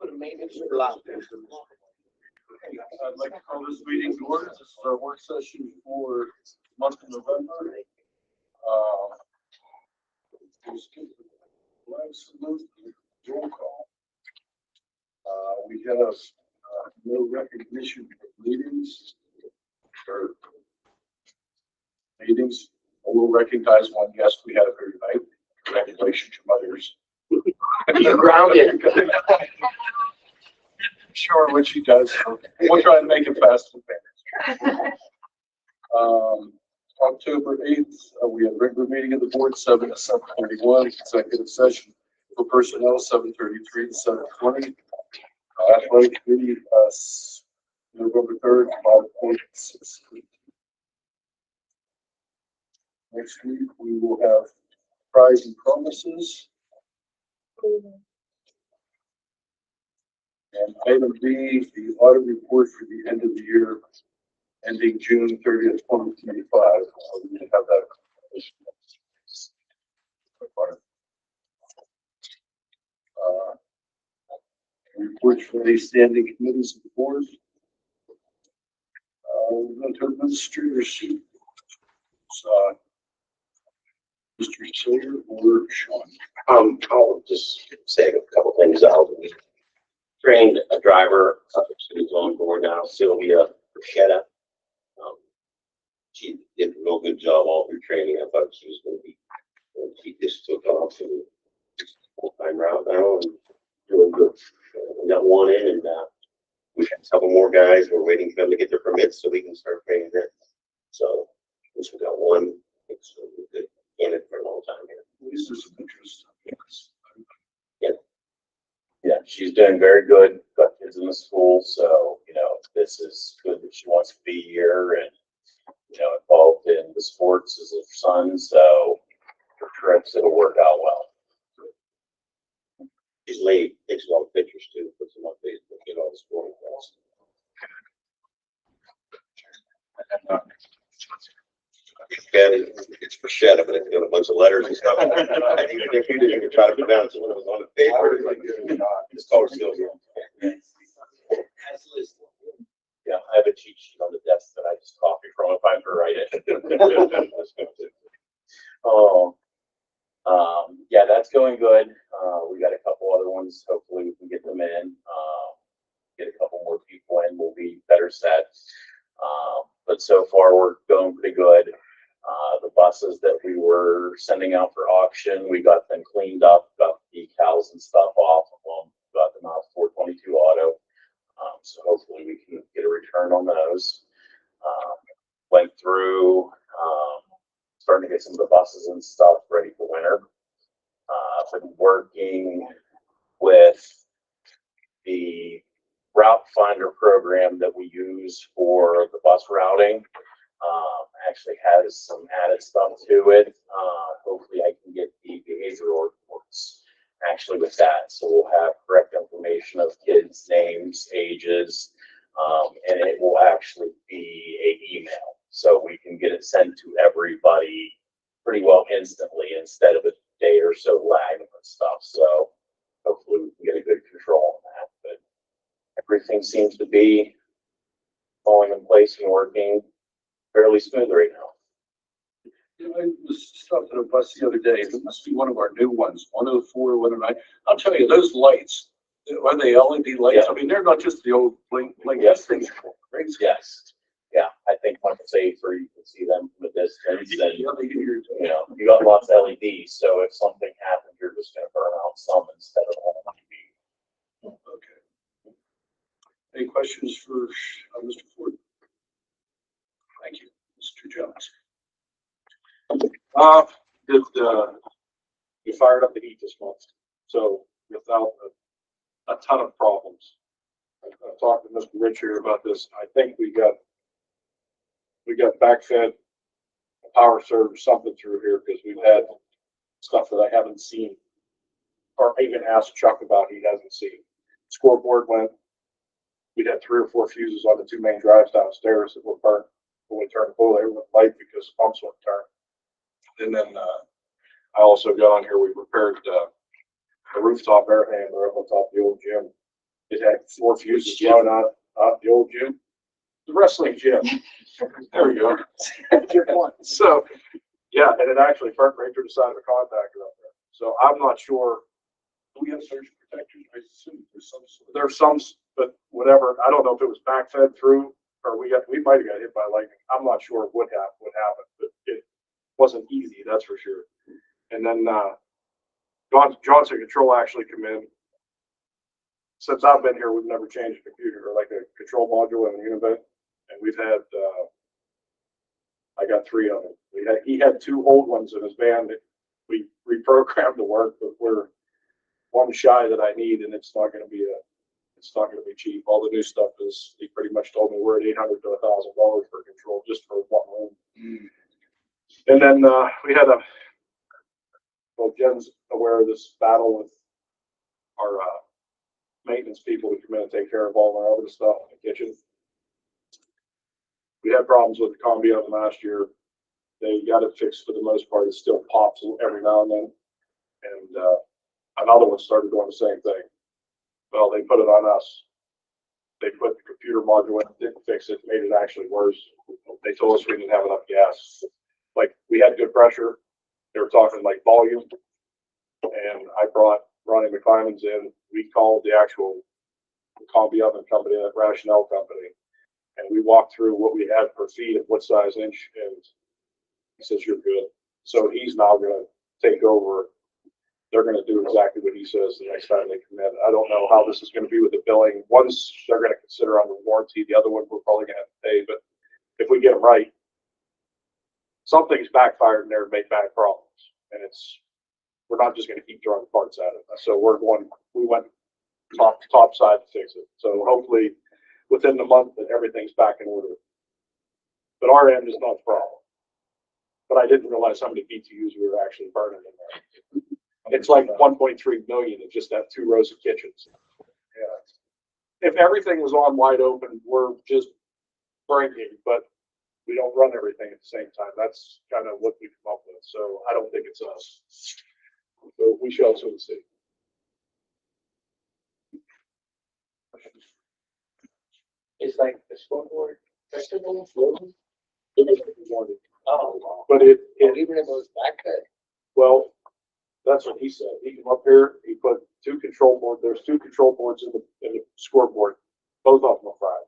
put a maintenance block there. I'd like to call this meeting to order. This is our work session for month of November. Just give the flag salute, roll call. We have no recognition of meetings. I will recognize one guest we had here tonight. Congratulations, your mothers. You're grounded. Sure, what she does. We'll try and make it fast and fair. October 8th, we have a regular meeting of the board, 7 to 7:31, executive session for personnel, 7:33 to 7:20. Athletic committee, November 3rd, 5:6. Next week, we will have prize and promises. And item B, the audit report for the end of the year ending June 30th, 2025. We can have that. Reports from the standing committees of the board. We're going to administrator's sheet. Mr. Sawyer or Sean? I'll just say a couple things. We trained a driver who's on board now, Sylvia Bruschetta. She did a real good job all through training. I thought she was going to be, she just took off to full-time route now and doing good. We got one in, and we have a couple more guys. We're waiting for them to get their permits so we can start training them. So once we got one, it's a good candidate for a long time here. At least there's some interest. Yeah, she's doing very good. Got kids in the school, so this is good that she wants to be here and involved in the sports as a son. So for trips, it'll work out well. She's late, takes a lot of pictures too, puts them on Facebook, get all the sporting calls. It's Bruschetta, but it's got a bunch of letters and stuff. I think if you didn't try to pronounce it when it was on the paper, it's called Sylvia. Yeah, I have a cheat sheet on the desk that I just copy from if I have to write it. Yeah, that's going good. We got a couple other ones. Hopefully we can get them in. Get a couple more people in, we'll be better set. But so far we're going pretty good. The buses that we were sending out for auction, we got them cleaned up, got the decals and stuff off of them, got them out 422 auto. So hopefully we can get a return on those. Went through, starting to get some of the buses and stuff ready for winter. Been working with the Route Finder program that we use for the bus routing. Actually has some added stuff to it. Hopefully I can get the behavioral reports actually with that. So we'll have correct information of kids' names, ages, and it will actually be an email. So we can get it sent to everybody pretty well instantly instead of a day or so lag and stuff. So hopefully we can get a good control on that. But everything seems to be falling in place and working fairly smooth right now. I was stopped at a bus the other day. It must be one of our new ones, 104, 109. I'll tell you, those lights, are they LED lights? Yeah. I mean, they're not just the old blink. Yes. These things are crazy. Yes. Yeah, I think when it's safer, you can see them from a distance. And, Yeah, they do your you got lots of LEDs, so if something happens, you're just going to burn out some instead of all LED. Okay. Any questions for Mr. Ford? Thank you, Mr. Jones. We fired up the heat this month, so without a ton of problems. I talked to Mr. Richard about this. I think we got backfed power surge something through here because we've had stuff that I haven't seen or even asked Chuck about. He hasn't seen. Scoreboard went. We had 3 or 4 fuses on the 2 main drives downstairs that were burnt when we turned the boiler. They went light because pumps wouldn't turn. And then I also got on here. We repaired the rooftop air handler up on top of the old gym. It had 4 fuses blown out the old gym, the wrestling gym. There we go. So, yeah, and it actually, Park Ranger decided to contact it up there. So I'm not sure. Do we have surge protectors? I assume there's some sort of. There's some, but whatever, I don't know if it was backfed through or we might have got hit by lightning. I'm not sure what happened, but it wasn't easy, that's for sure. And then, Johnson Control actually come in. Since I've been here, we've never changed a computer or like a control module in a Univent. And we've had, I got 3 of them. He had 2 old ones in his van that we reprogrammed to work, but we're one shy that I need, and it's not going to be cheap. All the new stuff is, he pretty much told me we're at $800 to $1,000 for control just for one room. And then, we had well, Jen's aware of this battle with our, maintenance people to come in and take care of all our other stuff in the kitchen. We had problems with the combi oven last year. They got it fixed for the most part. It still pops every now and then. And another one started doing the same thing. Well, they put it on us. They put the computer module in, didn't fix it, made it actually worse. They told us we didn't have enough gas. Like, we had good pressure. They were talking like volume. And I brought Ronnie McClymonds in. We called the actual combi oven company, that Rationale company. And we walked through what we had per feet and what size inch, and he says, you're good. So he's now going to take over. They're going to do exactly what he says the next time they come in. I don't know how this is going to be with the billing. One's they're going to consider under warranty. The other one we're probably going to have to pay. But if we get it right, something's backfired in there and made bad problems. And we're not just going to keep throwing parts at it. So we went top side to fix it. So hopefully within the month that everything's back in order. But our end is not the problem. But I didn't realize how many BTUs we were actually burning in there. It's like 1.3 million in just that 2 rows of kitchens. Yeah. If everything was on wide open, we're just breaking, but we don't run everything at the same time. That's kind of what we come up with. So I don't think it's us. So we shall soon see. It's like the scoreboard festival. Oh, But even in those back there. well, that's what he said. He came up here, he put 2 control boards. There's 2 control boards in the scoreboard. Both of them are fried.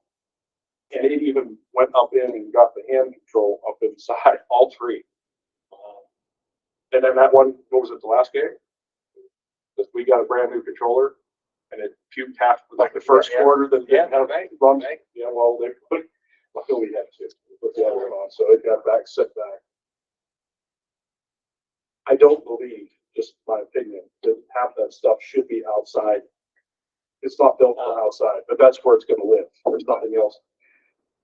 And he even went up in and got the hand control up inside, all 3. And then that one, what was it, the last game? Because we got a brand new controller and it puked half, like the first quarter that didn't have runs. Yeah, well, they put, luckily we had to put the other one on, so it got back, set back. I don't believe, just my opinion, that half that stuff should be outside. It's not built for outside, but that's where it's going to live. There's nothing else.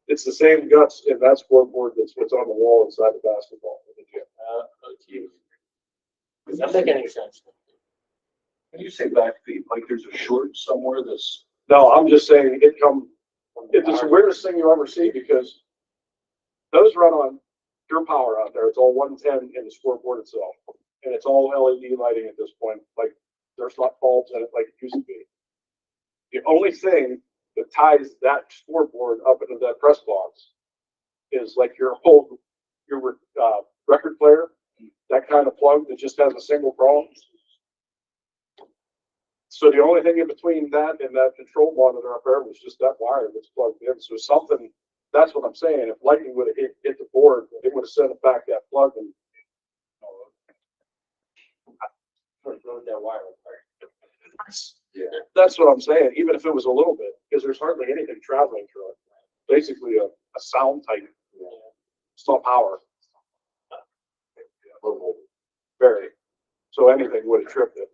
It's the same guts in that scoreboard that's what's on the wall inside the basketball in the gym. Does that make any sense? When you say back feet, like there's a short somewhere that's. No, I'm just saying it's the weirdest thing you'll ever see because those run on pure power out there. It's all 110 in the scoreboard itself. And it's all LED lighting at this point. Like there's not bulbs in it like it used to be. The only thing that ties that scoreboard up into that press box is like your record player, that kind of plug that just has a single prong. So the only thing in between that and that control monitor up there was just that wire that's plugged in. So something, that's what I'm saying. If lightning would have hit the board, they would have sent it back that plug and Rode that wire apart. yeah, that's what I'm saying. Even if it was a little bit, because there's hardly anything traveling through it. Basically a sound type. It's not power. Very. So anything would have tripped it.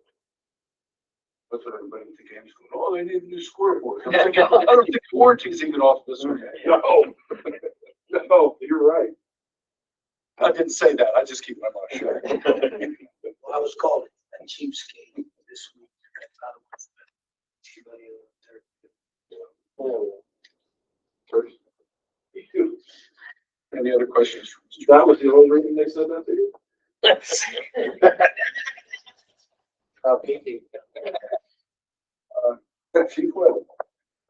That's what everybody in the game's going, oh, they need a new scoreboard. I'm thinking, I don't think the warranty's even off this one. No, no, you're right. I didn't say that. I just keep my mouth shut. Well, I was called a cheapskate this week. Any other questions? That was the only reason they said that to you? Pinky. Chief Webb.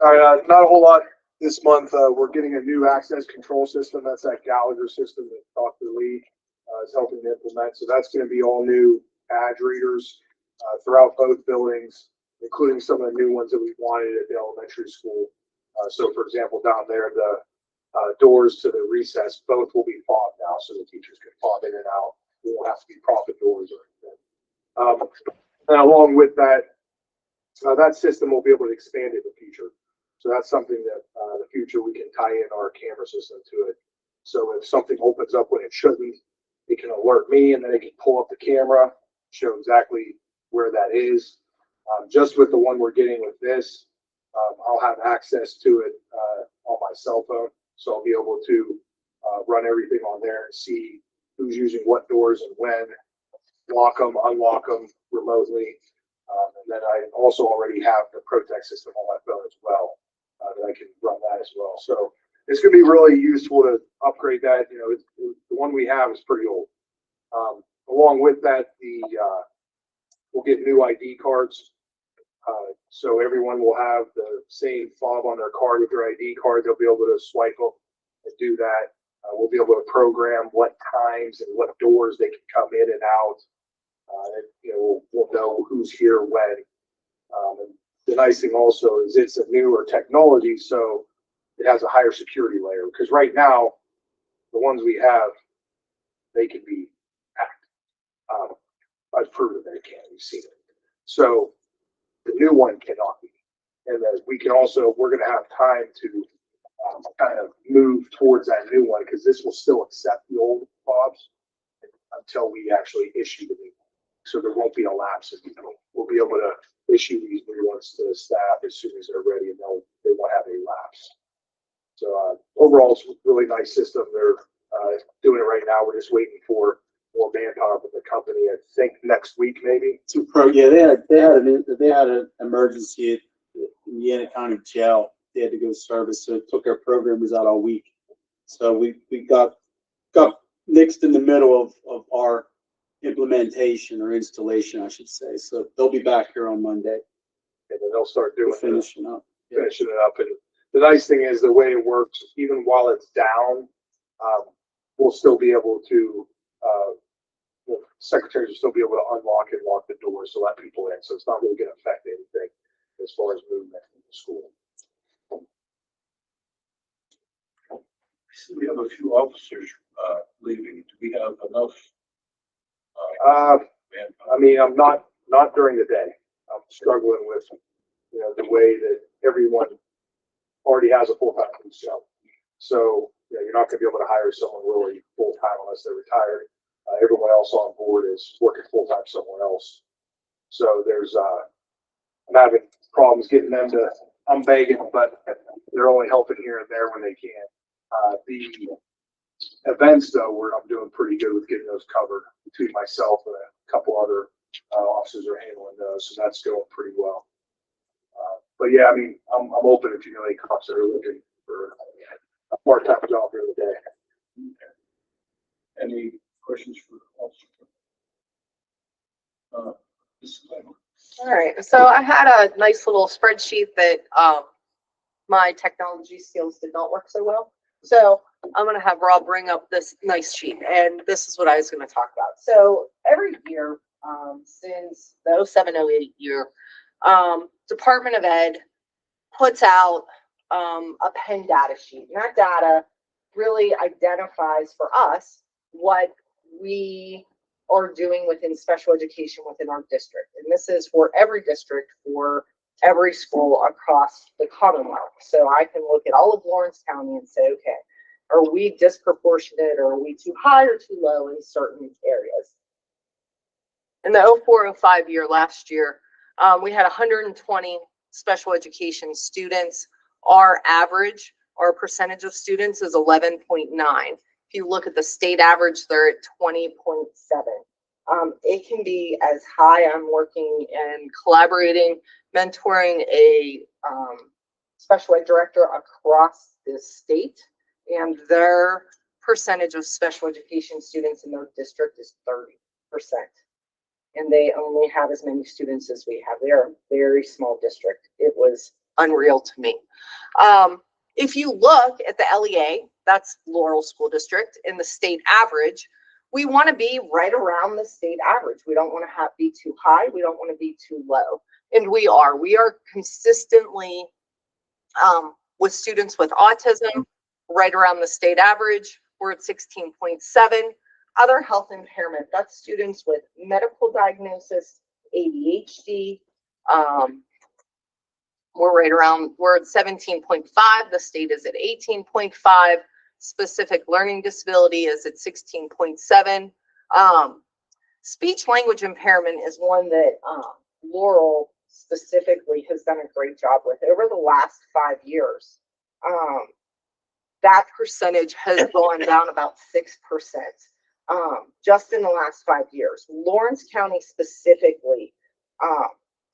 All right, not a whole lot this month. We're getting a new access control system. That's that Gallagher system that Dr. Lee is helping to implement. So that's going to be all new badge readers throughout both buildings, including some of the new ones that we wanted at the elementary school. So for example, down there, the doors to the recess, both will be fobbed now, so the teachers can fob in and out. They won't have to be profit doors or anything. And along with that, that system will be able to expand in the future. So that's something that in the future we can tie in our camera system to it. So if something opens up when it shouldn't, it can alert me, and then it can pull up the camera, show exactly where that is. Just with the one we're getting with this, I'll have access to it on my cell phone. So I'll be able to run everything on there and see who's using what doors and when, lock them, unlock them remotely. And then I also already have the Protect system on my phone as well, that I can run that as well. So it's going to be really useful to upgrade that. You know, the one we have is pretty old. Along with that, we'll get new ID cards. So everyone will have the same fob on their card with their ID card. They'll be able to swipe up and do that. We'll be able to program what times and what doors they can come in and out. You know, we'll know who's here when. And the nice thing also is it's a newer technology, so it has a higher security layer. Because right now, the ones we have, they can be hacked. I've proven that it can. We've seen it. So the new one cannot be. And then we can also, we're going to have time to kind of move towards that new one, because this will still accept the old fobs until we actually issue the new one. So there won't be a lapse. We'll be able to issue these new ones to the staff as soon as they're ready, and they won't have any lapse. So overall, it's a really nice system. They're doing it right now. We're just waiting for more manpower from the company. I think next week, maybe. Yeah, they had an emergency at the Indiana County Jail. They had to go service, so it took our programmers out all week. So we got mixed in the middle of our implementation or installation, I should say. So they'll be back here on Monday. And then they'll start doing finishing up. Finishing it up. And the nice thing is the way it works, even while it's down, we'll still be able to, the secretaries will still be able to unlock and lock the doors to let people in. So it's not really going to affect anything as far as movement in the school. We have a few officers leaving. Do we have enough? I mean, I'm not during the day. I'm struggling with, you know, the way that everyone already has a full-time police job. So, you know, you're not going to be able to hire someone really full-time unless they're retired. Everyone else on board is working full-time somewhere else. So there's, I'm having problems getting them to, I'm begging, but they're only helping here and there when they can. The events though, where I'm doing pretty good with getting those covered between myself and a couple other officers are handling those. So that's going pretty well. But yeah, I mean, I'm open if you know any cops that are looking for a part-time job during the day. Any questions for officers? All right, so I had a nice little spreadsheet that my technology skills did not work so well. So I'm going to have Rob bring up this nice sheet, and this is what I was going to talk about. So every year since the 07-08 year, Department of Ed puts out a Penn data sheet. And that data really identifies for us what we are doing within special education within our district. And this is for every district, for every school across the Commonwealth. So I can look at all of Lawrence County and say, okay, are we disproportionate, or are we too high or too low in certain areas? In the 04-05 year last year, we had 120 special education students. Our average, our percentage of students is 11.9. If you look at the state average, they're at 20.7. It can be as high. I'm working and collaborating, mentoring a special ed director across the state, and their percentage of special education students in their district is 30%. And they only have as many students as we have. They're a very small district. It was unreal to me. If you look at the LEA, that's Laurel School District, in the state average, we want to be right around the state average. We don't want to be too high. We don't want to be too low. And we are consistently, with students with autism, right around the state average. We're at 16.7. Other health impairment, that's students with medical diagnosis, ADHD. We're at 17.5. The state is at 18.5. Specific learning disability is at 16.7. Speech language impairment is one that Laurel specifically has done a great job with over the last 5 years. That percentage has gone down about 6%. Just in the last 5 years. Lawrence County specifically,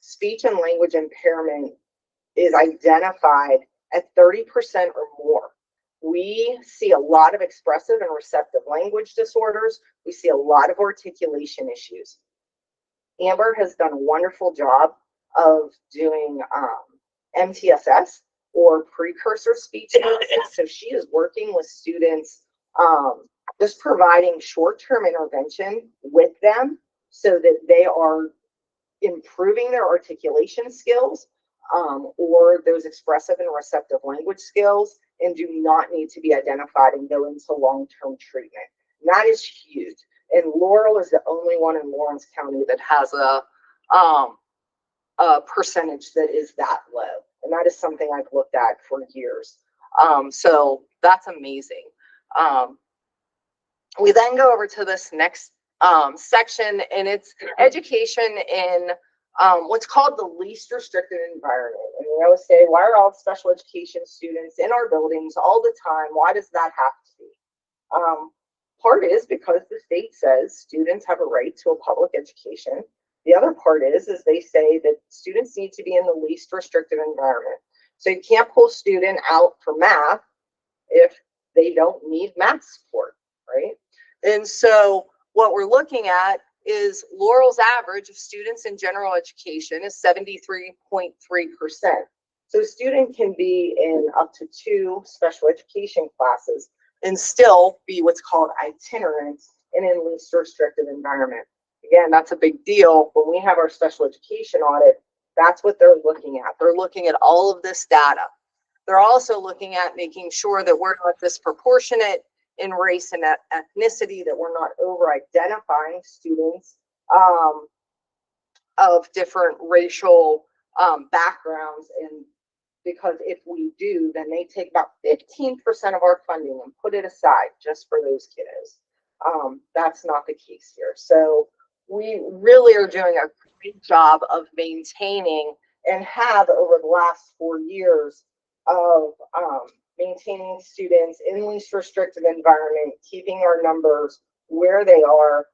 speech and language impairment is identified at 30% or more. We see a lot of expressive and receptive language disorders. We see a lot of articulation issues. Amber has done a wonderful job of doing MTSS, or precursor speech services. So she is working with students, just providing short-term intervention with them so that they are improving their articulation skills, or those expressive and receptive language skills, and do not need to be identified and go into long-term treatment. And that is huge. And Laurel is the only one in Lawrence County that has a percentage that is that low. And that is something I've looked at for years. So that's amazing. We then go over to this next section, and it's education in what's called the least restricted environment. And we always say, why are all special education students in our buildings all the time? Why does that have to be? Part is because the state says students have a right to a public education. The other part is they say that students need to be in the least restricted environment. So you can't pull a student out for math if they don't need math support, right? And so what we're looking at is Laurel's average of students in general education is 73.3%. So a student can be in up to 2 special education classes and still be what's called itinerant in a least restricted environment. Again, that's a big deal. When we have our special education audit, that's what they're looking at. They're looking at all of this data. They're also looking at making sure that we're not disproportionate in race and ethnicity, that we're not over-identifying students of different racial backgrounds. And because if we do, then they take about 15% of our funding and put it aside just for those kiddos. That's not the case here. So we really are doing a great job of maintaining, and have over the last 4 years of maintaining students in least restricted environment, keeping our numbers where they are,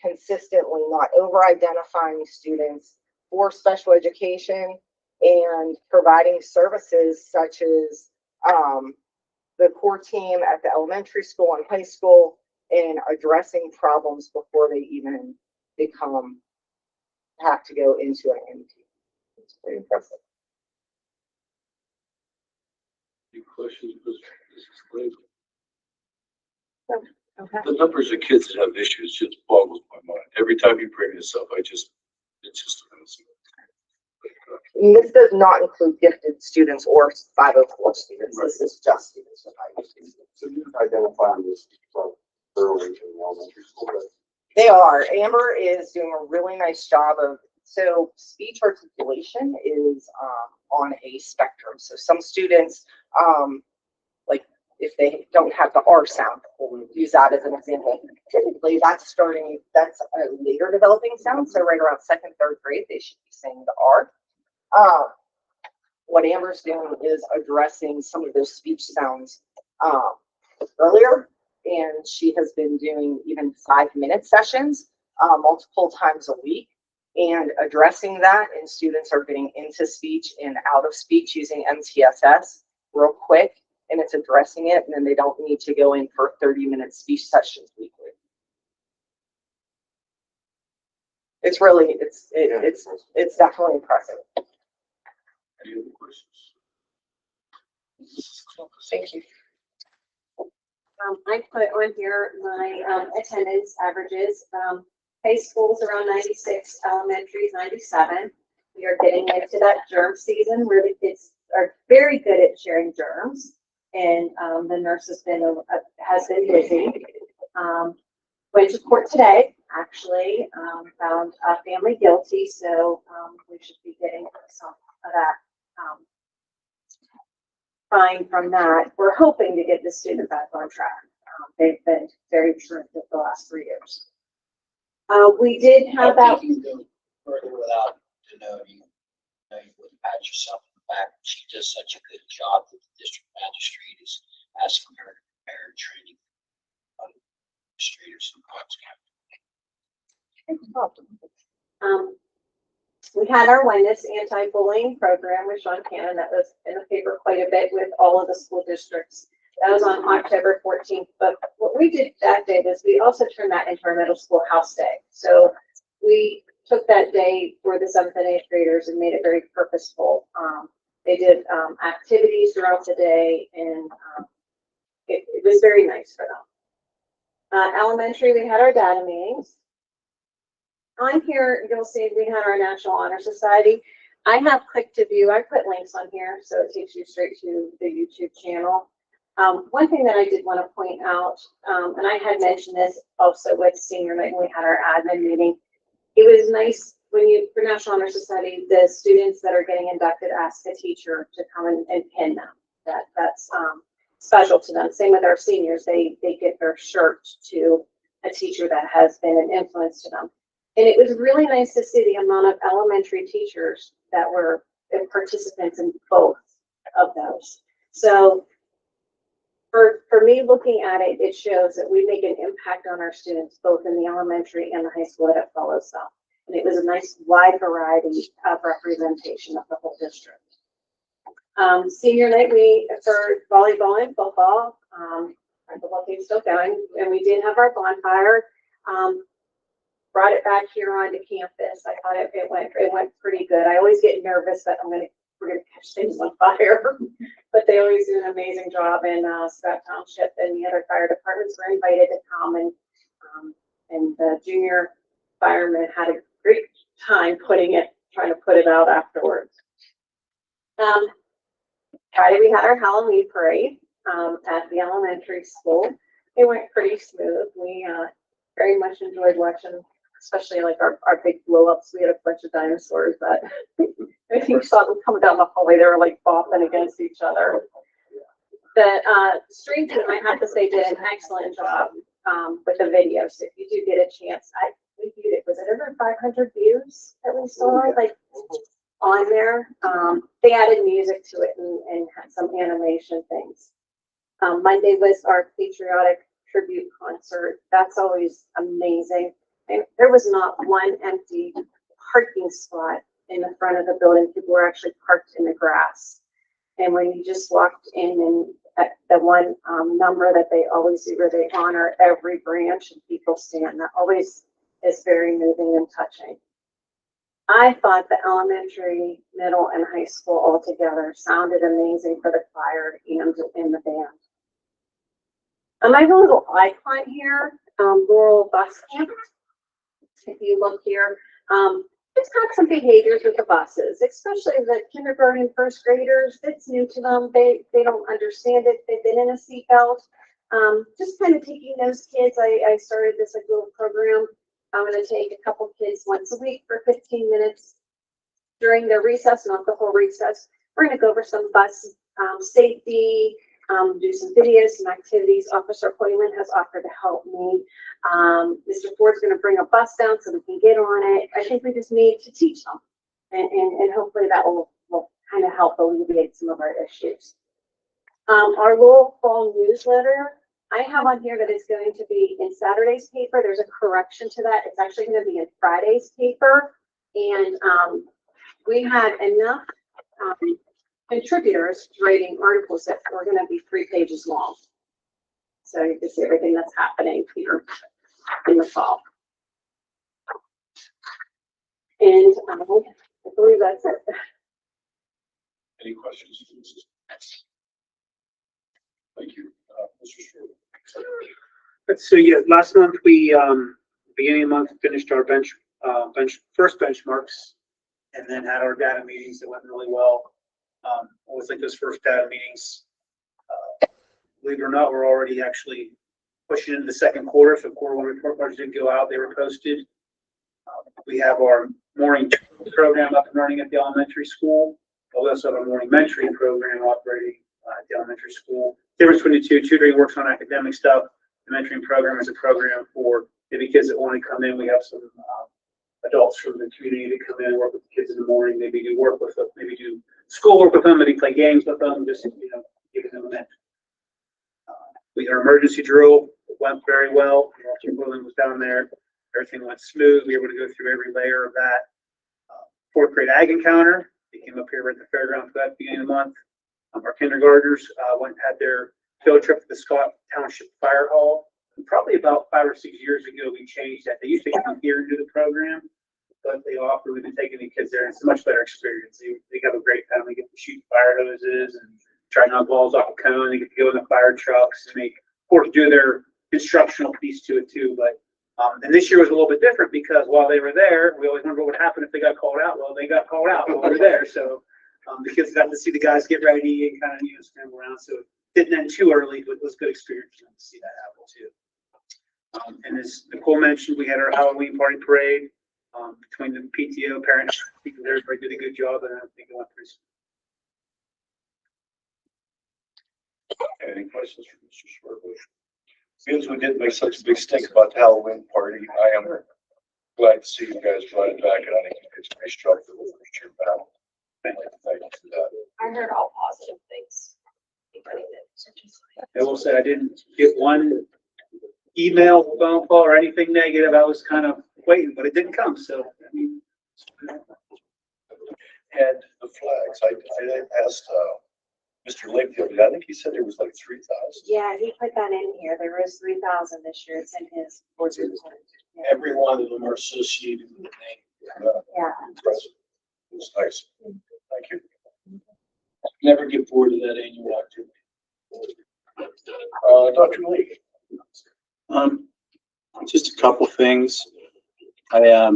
consistently not over-identifying students for special education, and providing services such as the core team at the elementary school and high school, and addressing problems before they even have to go into an MP. It's pretty impressive. Any questions? This is great. Okay. The numbers of kids that have issues just boggles my mind. Every time you bring this up, it's just amazing. And this does not include gifted students or 504 students. Right. This is just students with IEP. So you identify this early in the elementary school, right? They are. Amber is doing a really nice job of, so speech articulation is on a spectrum. So some students, like if they don't have the R sound, we'll use that as an example. Typically that's a later developing sound. So right around 2nd, 3rd grade, they should be saying the R. What Amber's doing is addressing some of those speech sounds earlier. And she has been doing even 5-minute sessions multiple times a week, and addressing that. And students are getting into speech and out of speech using MTSS real quick, and it's addressing it. And then they don't need to go in for 30-minute speech sessions weekly. It's really, it's definitely impressive. Any other questions? Thank you. I put on here my, attendance averages. High school's around 96, elementary's 97. We are getting into that germ season where the kids are very good at sharing germs. And, the nurse has been busy. Went to court today, actually, found a family guilty, so, we should be getting some of that, fine from that. We're hoping to get the student back on track. They've been very truant the last 3 years. We did have that. You can go further without denoting, you wouldn't pat yourself on the back. She does such a good job that the district magistrate is asking her to prepare training on administrators and We had our Witness anti-bullying program with Sean Cannon that was in the paper quite a bit with all of the school districts. That was on October 14th. But what we did that day was we also turned that into our middle school house day. So we took that day for the 7th and 8th graders and made it very purposeful. They did activities throughout the day, and it was very nice for them. Elementary, we had our data meetings. On here, you'll see we had our National Honor Society. I have click to view. I put links on here, so it takes you straight to the YouTube channel. One thing that I did want to point out, and I had mentioned this also with senior night when we had our admin meeting, it was nice when for National Honor Society, the students that are getting inducted ask a teacher to come and pin them. That's special to them. Same with our seniors. They get their shirt to a teacher that has been an influence to them. And it was really nice to see the amount of elementary teachers that were participants in both of those. So for me, looking at it, it shows that we make an impact on our students, both in the elementary and the high school that it follows them. And it was a nice wide variety of representation of the whole district. Senior night, for volleyball and football, the football team's still going, and we did have our bonfire. Brought it back here onto campus. I thought it went pretty good. I always get nervous that we're gonna catch things on fire, but they always do an amazing job. And Scott Township and the other fire departments were invited to come, and the junior firemen had a great time trying to put it out afterwards. Friday we had our Halloween parade at the elementary school. It went pretty smooth. We very much enjoyed watching, especially like our big blow ups. We had a bunch of dinosaurs that I think saw them coming down the hallway. They were like bopping against each other. The stream team, I have to say, did an excellent job with the video. So if you do get a chance, we viewed it. Was it over 500 views that we saw like on there? They added music to it and had some animation things. Monday was our patriotic tribute concert. That's always amazing. And there was not one empty parking spot in the front of the building. People were actually parked in the grass. And when you just walked in, and at the one number that they always do where they honor every branch and people stand, that always is very moving and touching. I thought the elementary, middle, and high school all together sounded amazing for the choir and in the band. I have a little icon here, Laurel Bus Camp. If you look here, it's got some behaviors with the buses, especially the kindergarten first graders. It's new to them. They don't understand it. They've been in a seatbelt. Just kind of taking those kids. I started this little program. I'm going to take a couple kids once a week for 15 minutes during their recess, not the whole recess. We're going to go over some bus safety, do some videos, some activities. Officer Hoyland has offered to help me. Mr. Ford's going to bring a bus down so we can get on it. I think we just need to teach them, and hopefully that will kind of help alleviate some of our issues. Our Lowell Fall newsletter, I have on here that it's going to be in Saturday's paper. There's a correction to that. It's actually going to be in Friday's paper, and we had enough contributors writing articles that were going to be 3 pages long. So you can see everything that's happening here in the fall. And I believe that's it. Any questions? Thank you. Mr. Stewart. So yeah, last month we, beginning of the month, finished our first benchmarks and then had our data meetings that went really well. Always like those first data meetings. Believe it or not, we're already actually pushing into the second quarter. So quarter one report cards didn't go out, they were posted. We have our morning program up and running at the elementary school. We also have a morning mentoring program operating at the elementary school. Difference between the two, tutoring works on academic stuff. The mentoring program is a program for maybe kids that want to come in. We have some adults from the community that come in and work with the kids in the morning, maybe do work with them, maybe do schoolwork with them, maybe play games with them, just, giving them a mentor. We had our emergency drill. It went very well. Walter Williams was down there. Everything went smooth. We were able to go through every layer of that. Fourth grade ag encounter. They came up here at the fairground for that beginning of the month. Our kindergartners had their field trip to the Scott Township Fire Hall. And probably about 5 or 6 years ago, we changed that. They used to come here and do the program, but we've been taking the kids there. And it's a much better experience. They have a great time. They get to shoot fire hoses and try knock balls off a cone. They get to go in the fire trucks and they, of course, do their instructional piece to it too. But and this year was a little bit different because while they were there, we always wonder what would happen if they got called out. Well, they got called out while they were there. So the kids got to see the guys get ready and kind of scramble around. So it didn't end too early, but it was a good experience to see that happen too. And as Nicole mentioned, we had our Halloween party parade between the PTO, parents, everybody did a good job, and I think it went pretty smooth. Any questions for Mr. Swerbush? Since we didn't make such a big stink about the Halloween party, I am glad to see you guys brought it back, and I think it's a nice job for the first year back. Thank you for that. I heard all positive things. I will say I didn't get one email, phone call, or anything negative. I was kind of waiting, but it didn't come. So, And the flags, I asked Mr. Lake the other day, I think he said there was like 3,000. Yeah, he put that in here. There was 3,000 this year. It's in his board report. Yeah. Every one of them are associated with the name. Yeah. Impressive. It was nice. Thank you. Never get bored of that annual activity. Dr. Lee. Just a couple things. I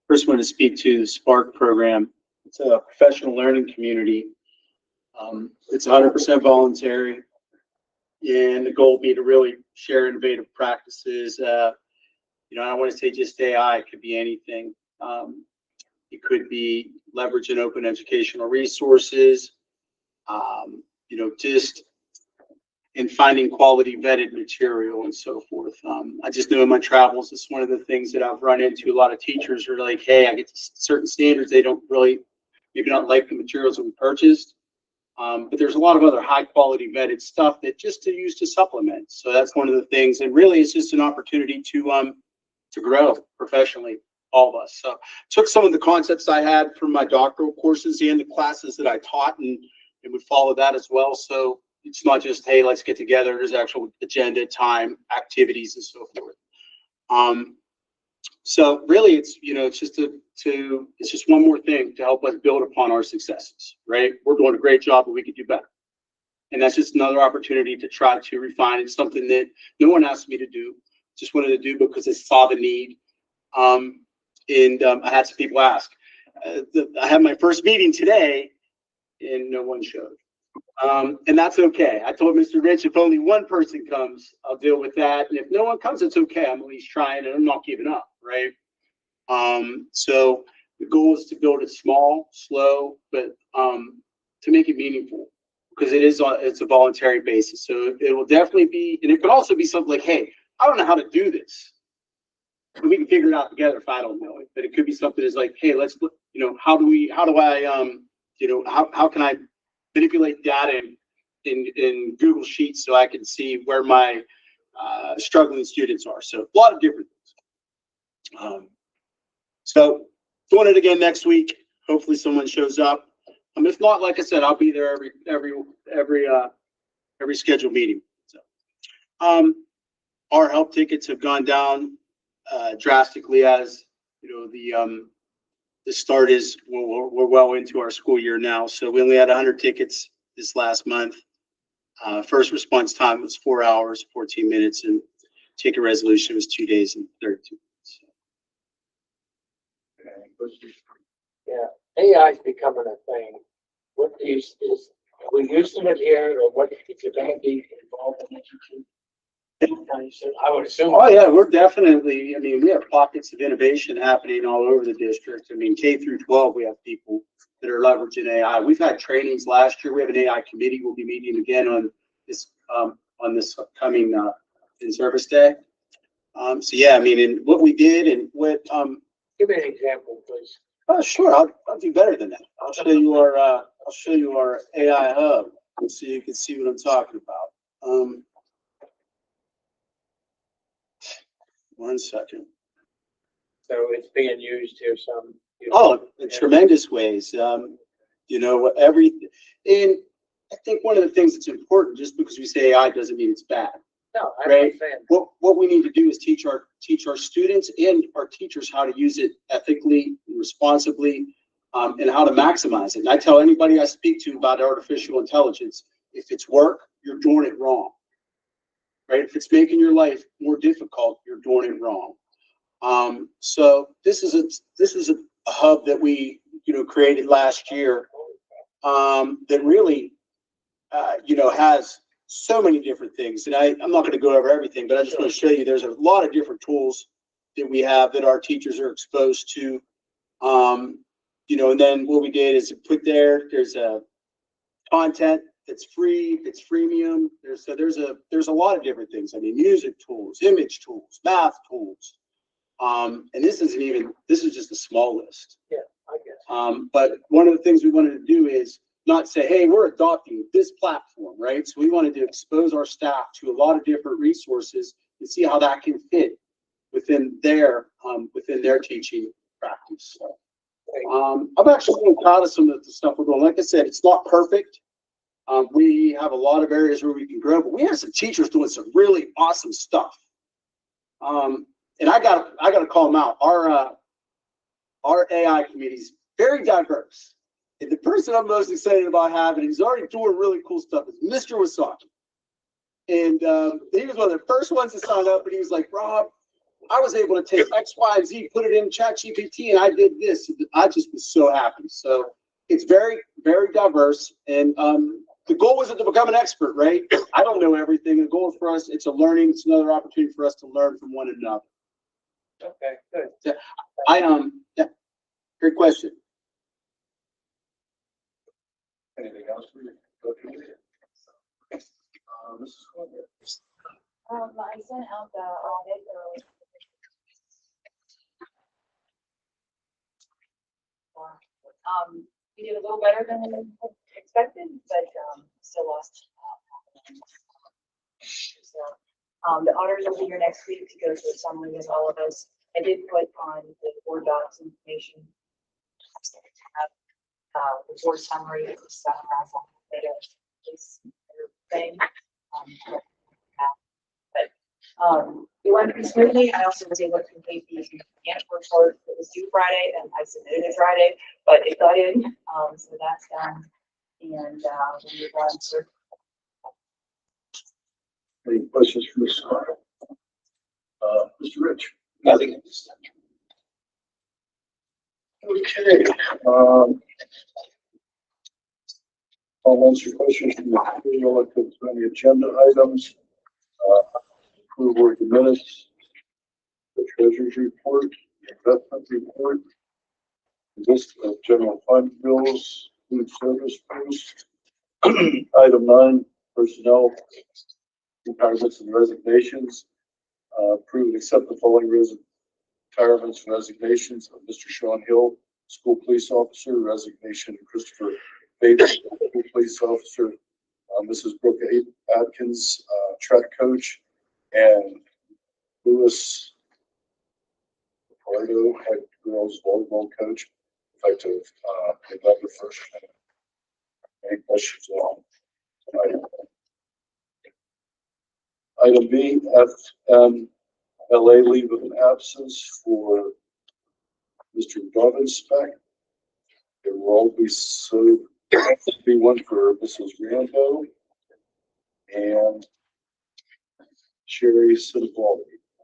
first want to speak to the Spark program. It's a professional learning community. It's 100% voluntary, and the goal will be to really share innovative practices. I don't want to say just AI, it could be anything. It could be leveraging open educational resources, just in finding quality vetted material and so forth. I just know in my travels, it's one of the things that I've run into. A lot of teachers are like, hey, I get to certain standards, they don't really, maybe not like the materials that we purchased. But there's a lot of other high quality vetted stuff that just to use to supplement. So that's one of the things. And really it's just an opportunity to grow professionally, all of us. So took some of the concepts I had from my doctoral courses and the classes that I taught and would follow that as well. So it's not just, hey, let's get together. There's actual agenda, time, activities, and so forth. So really, it's it's just one more thing to help us build upon our successes, right? We're doing a great job, but we could do better. And that's just another opportunity to try to refine. It's something that no one asked me to do. Just wanted to do because I saw the need. I had some people ask. I had my first meeting today, and no one showed. And that's okay. I told Mr. Rich, if only one person comes, I'll deal with that. And if no one comes, it's okay. I'm at least trying and I'm not giving up, right? So the goal is to build it small, slow, but to make it meaningful because it's a voluntary basis. So it will definitely be, and it could also be something like, hey, I don't know how to do this. But we can figure it out together if I don't know it. But it could be something that's like, hey, let's, how can I manipulate data in Google Sheets so I can see where my struggling students are. So a lot of different things. So doing it again next week. Hopefully someone shows up. If not, like I said, I'll be there every scheduled meeting. So our help tickets have gone down drastically as the the start is, we're well into our school year now. So we only had 100 tickets this last month. First response time was 4 hours, 14 minutes, and ticket resolution was 2 days and 32 minutes. Any questions? Yeah, AI is becoming a thing. What is, are we using it here, or what, is it gonna be involved in education? I would assume. Oh, yeah, we're definitely, I mean, we have pockets of innovation happening all over the district. I mean, K through 12, we have people that are leveraging AI. We've had trainings last year. We have an AI committee. We'll be meeting again on this upcoming in-service day. So yeah, I mean, and what we did and what, Give me an example, please. oh, sure, I'll do better than that. I'll show you our AI hub so you can see what I'm talking about. 1 second. So it's being used here some. Oh, in tremendous ways. You know, and I think one of the things that's important, just because we say AI doesn't mean it's bad. No, I'm Right. not saying. What we need to do is teach our students and our teachers how to use it ethically, responsibly, and how to maximize it. And I tell anybody I speak to about artificial intelligence, if it's work, you're doing it wrong. Right? If it's making your life more difficult, you're doing it wrong. So this is a hub that we, you know, created last year, that really, you know, has so many different things. And I'm not going to go over everything, but I just want to show you there's a lot of different tools that we have that our teachers are exposed to. You know, and then what we did is put there's a content that's free, it's freemium. There's a lot of different things. I mean, music tools, image tools, math tools. And this is just a small list. Yeah, I guess. But one of the things we wanted to do is not say, hey, we're adopting this platform, right? So we wanted to expose our staff to a lot of different resources and see how that can fit within their teaching practice. So, I'm actually really proud of some of the stuff we're doing. Like I said, it's not perfect. We have a lot of areas where we can grow, but we have some teachers doing some really awesome stuff. And I gotta call them out. Our AI committee is very diverse. And the person I'm most excited about having, he's already doing really cool stuff, is Mr. Wasaki. And he was one of the first ones to sign up, and he was like, Rob, I was able to take X, Y, and Z, put it in ChatGPT, and I did this. I just was so happy. So it's very, very diverse. And the goal wasn't to become an expert, right? I don't know everything. The goal for us, it's another opportunity for us to learn from one another. Okay, good. Yeah, great question. Anything else for you? Mrs. Cormier. I sent out the audit early. We did a little better than expected, but still lost. So, the auditors will be here next week to go through a summary with all of us. I did put on the board docs information. The board summary is stuff later. This thing. It went pretty smoothly. I also was able to complete the financial report that was due Friday, and I submitted it Friday, but it got in, so that's done. And we move on to. Any questions for Mr. Carter? Mr. Rich? Nothing at this time. Okay. I'll answer questions from the committee. I'll look at any agenda items. Approval of the minutes, the treasurer's report, investment report, list of general fund bills, food service bills. Item 9, personnel, retirements and resignations. Approve and accept the following retirements and resignations of Mr. Sean Hill, school police officer, resignation of Christopher Bates, school police officer, Mrs. Brooke Atkins, track coach, and Louis Pardo, head girls volleyball coach, effective November 1st. Any questions on item B, FMLA leave of absence for Mr. Dobbins back? There will always be one for Mrs. Rambo and Sherry Sidball.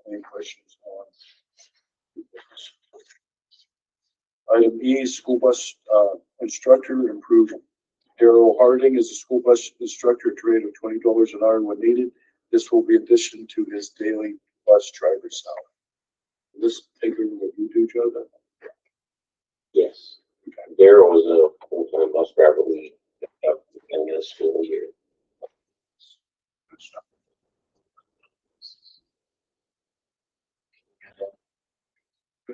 Any questions on? Item E, school bus instructor improved. Daryl Harding is a school bus instructor at a rate of $20 an hour when needed. This will be addition to his daily bus driver salary. This take over what you do, Joe? Then? Yes. Daryl was a full-time bus driver we got up in the school year.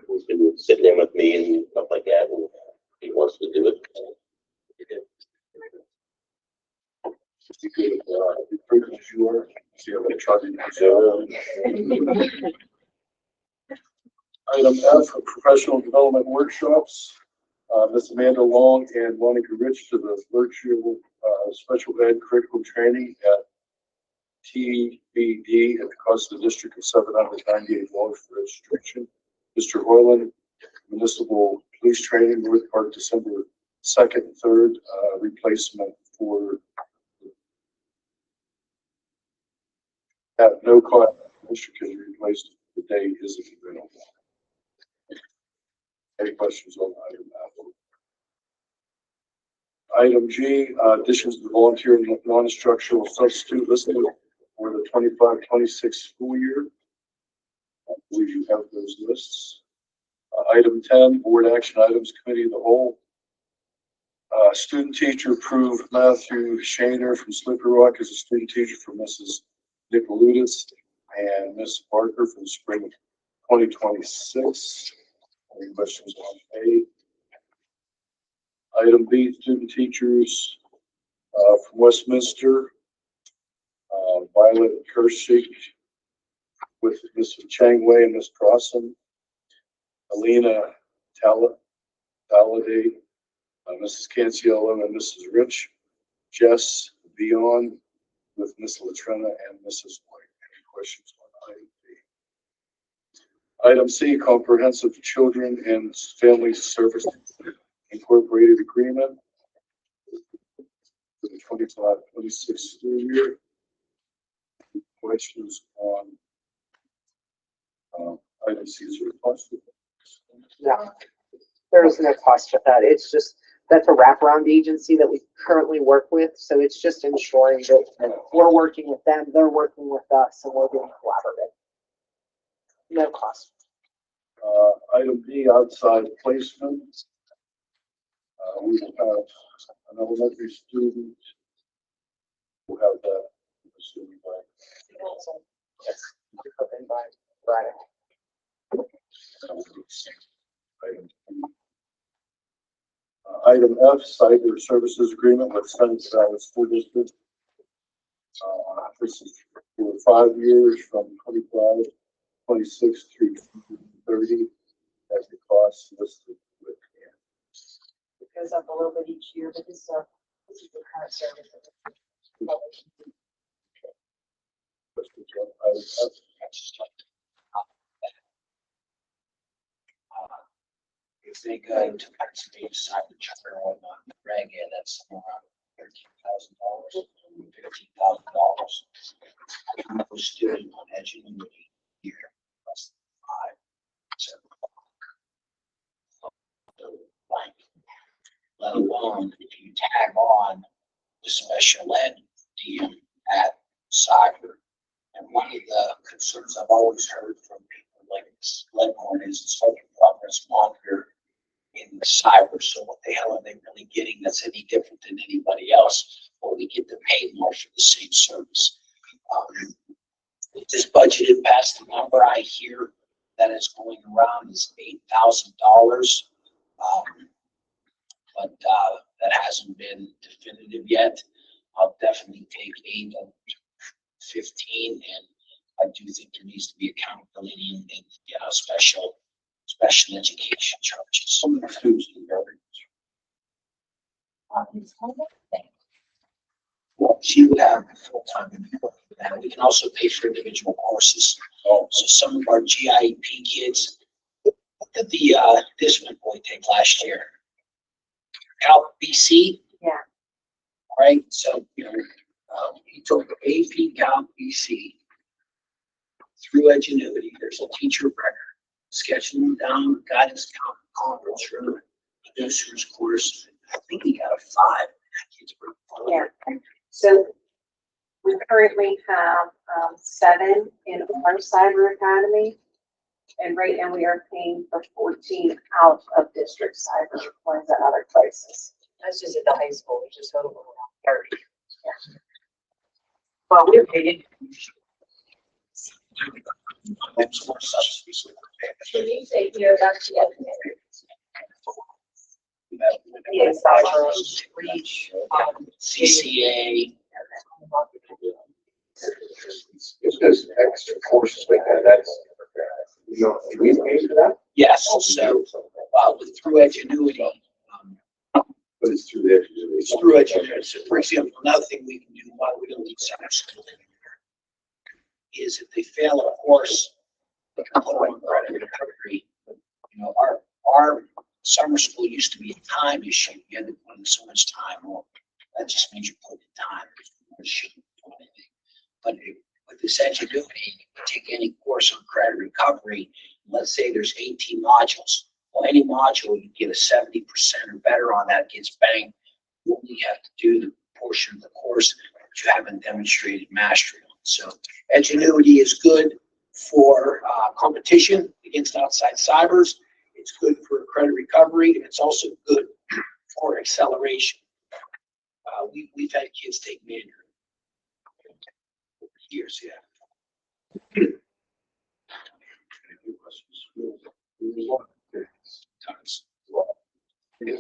He's been sitting in with me and stuff like that, and he wants to do it. You could, be privileged as you are. See how many tries you Item F, professional development workshops. Ms. Amanda Long and Monica Rich to the virtual special ed curriculum training at TBD at the cost of the district of $798 for registration. Mr. Hoyland, municipal police training, North Park, December 2nd and 3rd, replacement for at no cost. District is replaced. The day isn't available. Any questions on item F? Item G, additions to volunteer and non-instructional substitute listed for the 25-26 school year. I believe you have those lists. Item 10, board action items, committee of the whole. Student teacher approved Matthew Shaner from Slippery Rock as a student teacher for Mrs. Nicoludis and Miss Barker from spring 2026. Any questions on A? Item B, student teachers from Westminster, Violet Kershik with Mr. Changway and Ms. Crossan, Alina Taladay, Mrs. Canciello and Mrs. Rich, Jess Vion with Ms. Latrina and Mrs. White. Any questions on item B? Item C, comprehensive children and family services incorporated agreement for the 25-26 school year. Questions on item C? Is there a question? No, there is no cost with that. It's just, that's a wraparound agency that we currently work with. So it's just ensuring that we're working with them, they're working with us, and we're being collaborative. No cost. Item D, outside placement. We will have an elementary student. We'll have that, I'm assuming, by Yes, open by Friday. Item F, cyber services agreement with Sunny Valley School District. This is for 5 years from 25-26 through 30 at the cost listed with. It goes up a little bit each year, but this is the current service. Questions on item F? If they go to Pennsylvania, sign the charter and whatnot, Greg, yeah, that's somewhere around $13,000, $15,000. I'm a student on Edgenuity here, less than 5, 7 o'clock. So, like, let alone if you tag on the special ed DM at cyber. And one of the concerns I've always heard from people like Leghorn is it's like a progress monitor in cyber. So what the hell are they really getting that's any different than anybody else? Or we get them paid more for the same service. This budgeted past the number I hear that is going around is $8,000. But that hasn't been definitive yet. I'll definitely take 8 and 15, and I do think there needs to be accountability and special education charges. Some of the students do very well. She would have full-time employee, and we can also pay for individual courses. So some of our GIEP kids, what did the Discipline boy take last year? Cal BC. Yeah. Right, so, he took AP Cal BC through Edgenuity. There's a teacher of record, sketching them down, guidance conference room, producers course. I think he got a 5. Kids were fun. Yeah. So we currently have 7 in our cyber academy. And we are paying for 14 out of district cyber ones at other places. That's just at the high school, which is total around 30. Well, we're paid. Can you say here that's the Yes, cyber, reach, CCA. It's just extra courses like that, that's, do we pay for that? Yes, so, through Edgenuity, But it's through the. it's through Edgenuity. So for example, another thing we can do while we don't need summer school in here is if they fail a course, they can put on credit recovery. Our summer school used to be a time issue. You had to put in so much time. Well, that just means you put in time. You shouldn't do anything. But with this Edgenuity, you can take any course on credit recovery. Let's say there's 18 modules. Well, any module, you get a 70% or better on that gets banked. You only have to do the portion of the course that you haven't demonstrated mastery on. So Edgenuity is good for competition against outside cybers. It's good for credit recovery, and it's also good for acceleration. We've had kids take Mandarin over years, yeah. Tons.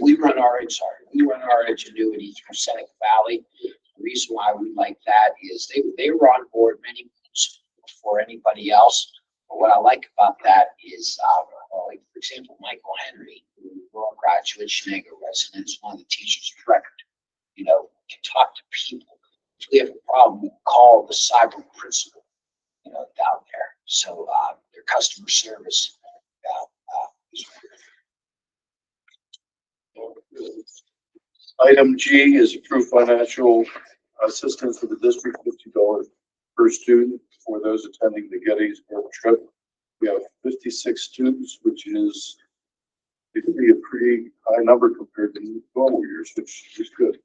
We run our Edgenuity through Seneca Valley. The reason why we like that is they were on board many months before anybody else. But what I like about that is, like for example, Michael Henry, rural graduate, Shenango resident, is one of the teachers of record. Can talk to people. If we have a problem, we call the cyber principal, down there. So their customer service is Item G is approved financial assistance for the district, $50 per student for those attending the Gettysburg trip. We have 56 students, which is it could be a pretty high number compared to normal years, which is good.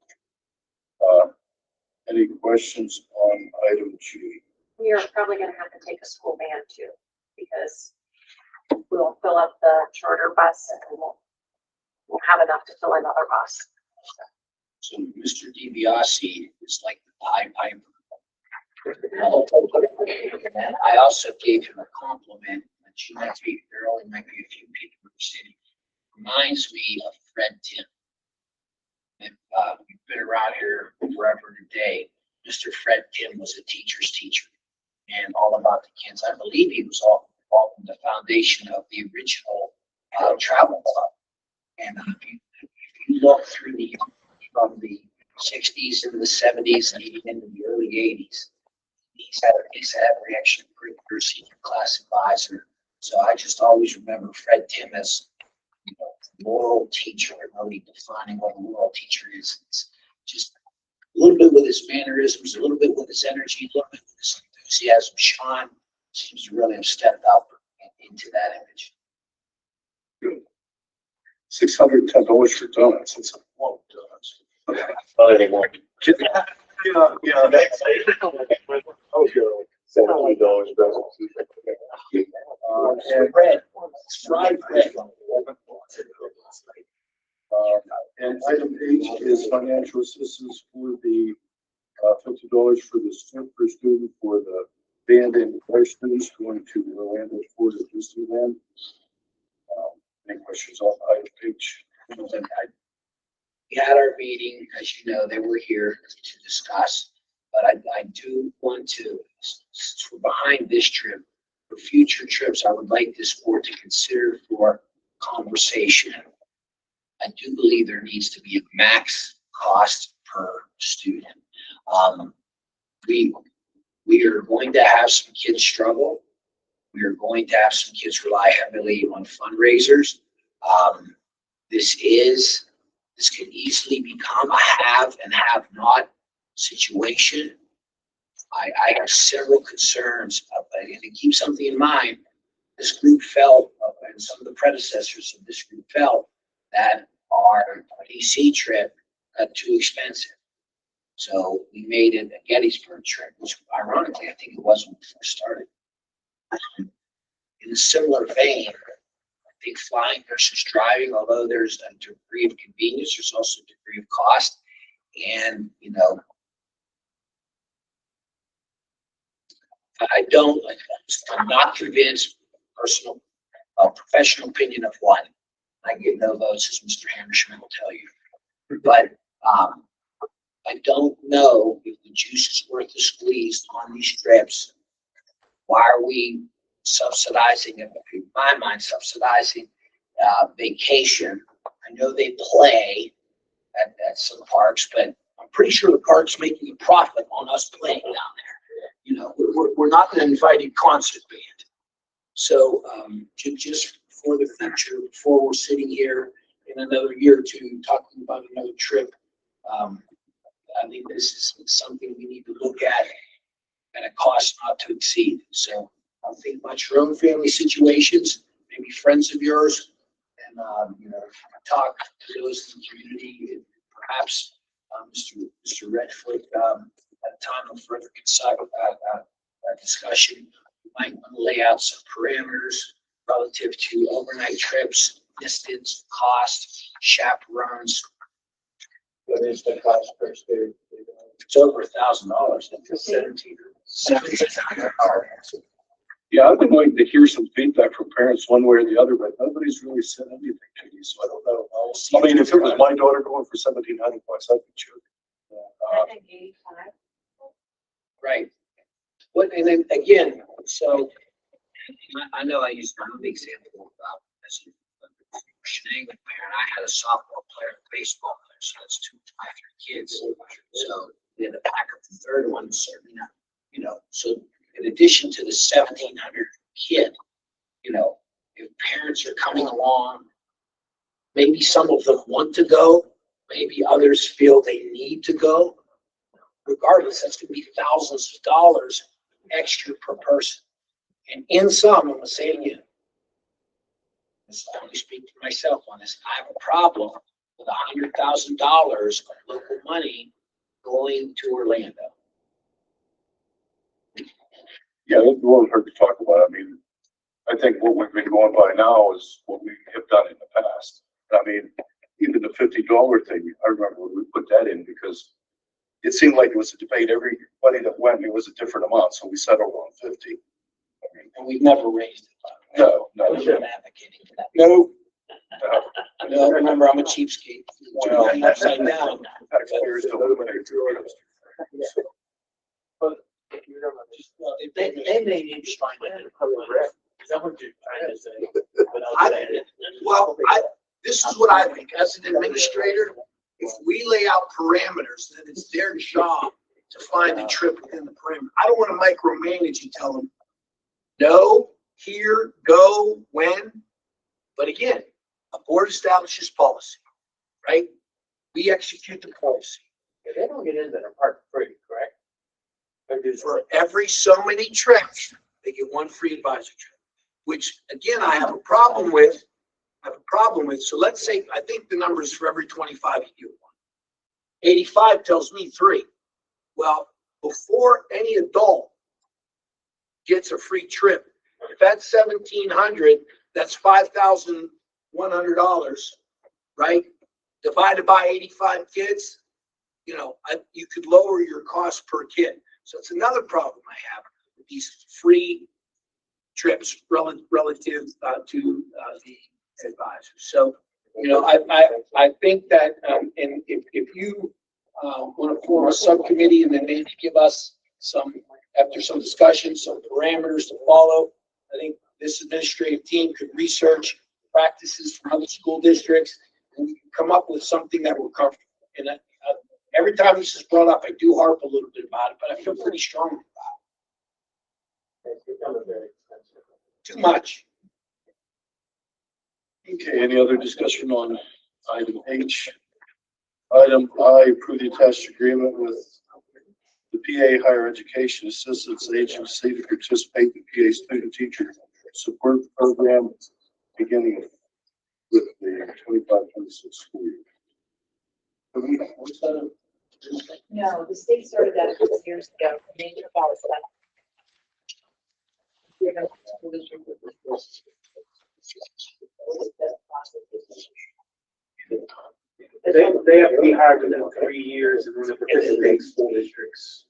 Any questions on item G? We are probably gonna have to take a school van too, because we'll fill up the charter bus and we won't have enough to fill another bus. So Mr. DiBiase is like the Pied Piper. And I also gave him a compliment, and she might be, there only might be a few people in the city. Reminds me of Fred Tim. And, we've been around here forever and a day. Mr. Fred Tim was a teacher's teacher and all about the kids. I believe he was all involved in the foundation of the original travel club. And if you look through from the 60s into the 70s and even into the early 80s, he's had every extracurricular senior class advisor. So I just always remember Fred Tim as moral teacher, and really defining what a moral teacher is. It's just a little bit with his mannerisms, a little bit with his energy, a little bit with his enthusiasm. Sean seems to really have stepped up into that image. $610 for donuts. It's a lot of donuts. Not anymore. Yeah. $72. And bread, it's fried bread. And item H is financial assistance for the $50 for the student per student for the band and choir students going to Orlando, Florida, Disneyland. Any questions on item H? We had our meeting, as you know, they were here to discuss, but I do want to, for behind this trip, for future trips, I would like this board to consider for conversation. I do believe there needs to be a max cost per student. We are going to have some kids struggle. We are going to have some kids rely heavily on fundraisers. This is this could easily become a have and have not situation. I have several concerns, and to keep something in mind, this group felt, and some of the predecessors of this group felt, that our DC trip got too expensive. So we made it a Gettysburg trip, which ironically, I think it was when we first started. In a similar vein, I think flying versus driving, although there's a degree of convenience, there's also a degree of cost. And, you know, I'm not convinced, professional opinion of one. I get no votes, as Mr. Hammerschmidt will tell you. But I don't know if the juice is worth the squeeze on these trips. Why are we subsidizing, in my mind, subsidizing vacation? I know they play at some parks, but I'm pretty sure the park's making a profit on us playing down there. You know, we're not an invited concert band. So just for the future, before we're sitting here in another year or two talking about another trip, I think this is something we need to look at a cost not to exceed. So I'll think about your own family situations, maybe friends of yours, and you know, talk to those in the community, and perhaps Mr. Redfoot, at a time of further discussion, we might want to lay out some parameters relative to overnight trips, distance, cost, chaperones. What is the cost per student? It's over $1,000. It's $1,700. Yeah, I've been waiting to hear some feedback from parents one way or the other, but nobody's really said anything to me, so I don't know. I mean, if it was my daughter going for $1,700, I'd be sure. I think 85. Right. What, and then again, so I know I used my own example as a Shenango parent. I had a softball player and a baseball player, so that's two of my three kids. So then to pack up the third one, certainly not, you know, so in addition to the 1,700 kid, you know, if parents are coming along, maybe some of them want to go, maybe others feel they need to go. Regardless, that's going to be thousands of dollars extra per person. And in some, I'm going to say it again, I only speak for myself on this, I have a problem with $100,000 of local money going to Orlando. Yeah, it won't hurt to talk about. I mean, I think what we've been going by now is what we have done in the past. I mean, even the $50 thing, I remember when we put that in because it seemed like it was a debate. Everybody that went, it was a different amount, so we settled on 50. I mean, And we've never raised it. no. I'm advocating for that. No. No, remember, I'm a cheapskate. Well, I'm upside down. Taxpayers don't pay. Well, they may need to find it in a public record. Is that what you're trying to say? Well, this is what I think, as an administrator, if we lay out parameters, then it's their job to find the trip within the parameter. I don't want to micromanage and tell them, no, here, go, when. But again, a board establishes policy, right? We execute the policy. They don't get into the park free, correct? For every so many trips, they get one free advisory trip, which again, I have a problem with. So let's say, I think the number is for every 25 you get one. 85 tells me 3. Well, before any adult gets a free trip, if that's 1,700, that's $5,100, right? Divided by 85 kids, you know, you could lower your cost per kid. So it's another problem I have with these free trips relative to the advisors. So, you know, I think that, and if you want to form a subcommittee and then maybe give us after some discussion, some parameters to follow, I think this administrative team could research practices from other school districts and we can come up with something that we're comfortable with. And every time this is brought up, I do harp a little bit about it, but I feel pretty strongly about it. Too much. Okay, any other discussion on item H? Item I, approve the attached agreement with the PA Higher Education Assistance Agency to participate in the PA Student Teacher Support Program beginning with the 25-26 school year. What's that? No, the state started that a couple years ago. They took all this They have to be hired within 3 years in order to participate in school districts.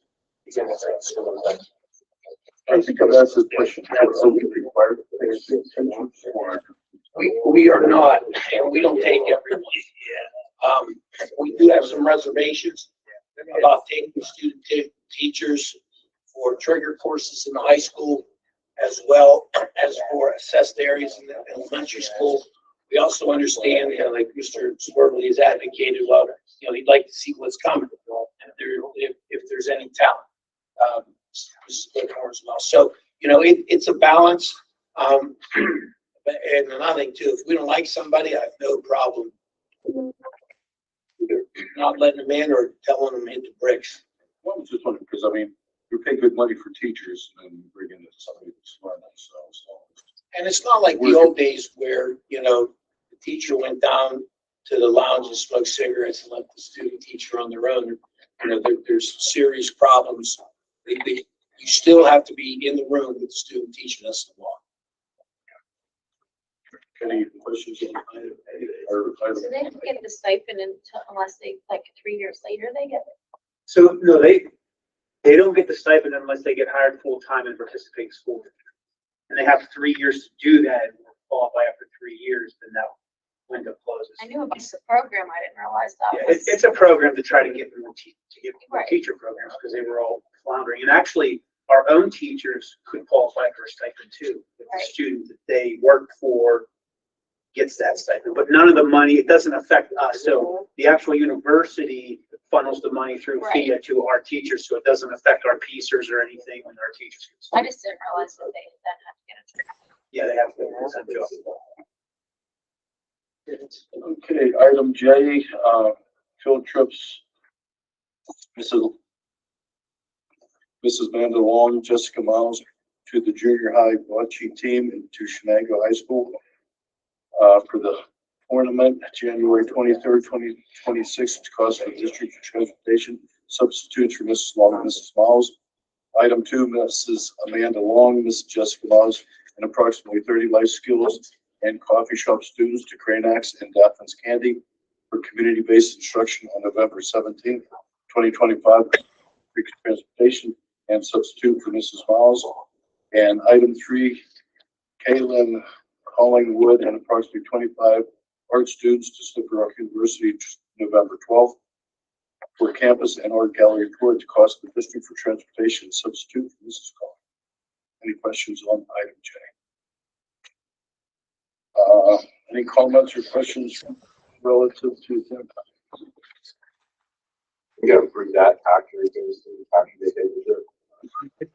I think I've asked this question. So we require We are not, and we don't take everyone. We do have some reservations about taking student teachers for trigger courses in the high school as well as for assessed areas in the elementary school. We also understand, like Mr. Swervely has advocated, well, he'd like to see what's coming, if there's any talent. As well. So, it's a balance. And another thing too, if we don't like somebody, I have no problem either not letting them in or telling them into bricks. Well, I was just wondering, because I mean, you pay good money for teachers and you bring in somebody that's learning themselves. And it's not like the old days where, the teacher went down to the lounge and smoked cigarettes and left the student teacher on their own. There's serious problems. You still have to be in the room with the student teacher. That's the law. Any questions on item A or So item? they don't get the stipend unless they, like, 3 years later, they get it. So, no, they don't get the stipend unless they get hired full-time and participate in school. And they have 3 years to do that and qualify after 3 years, then that window closes. I knew about the program, I didn't realize that Yeah, was. it's a program to try to get more Right. teacher programs because they were all floundering. And actually, our own teachers could qualify for a stipend too. If the Right. student that they work for gets that stipend, but none of the money, it doesn't affect us. So the actual university funnels the money through FIA to our teachers, so it doesn't affect our PCers or anything when our teachers get I stipend. just didn't realize that they then have to get a. Yeah, they have to get a percent job. Okay, item J, field trips. Mrs. Amanda Long, Jessica Miles to the junior high bocce team and to Shenango High School for the tournament, January 23rd, 2026, cost of district transportation, substitutes for Mrs. Long and Mrs. Miles. Item 2, Mrs. Amanda Long, Mrs. Jessica Miles, and approximately 30 life skills and coffee shop students to Cranax and Daphne's Candy for community-based instruction on November 17th, 2025, free transportation and substitute for Mrs. Miles. And item 3, Kaylin Collingwood and approximately 25 art students to Slippery Rock University, November 12th, for campus and art gallery tour to cost the district for transportation and substitute for Mrs. Collingwood. Any questions on item J? Any comments or questions relative to them? We gotta bring that factory things to the factory they did with it.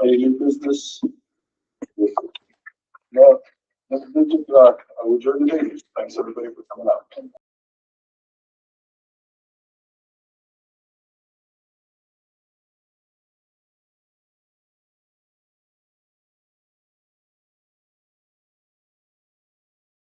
Any new business? No, I would adjourn the meeting. Thanks everybody for coming out.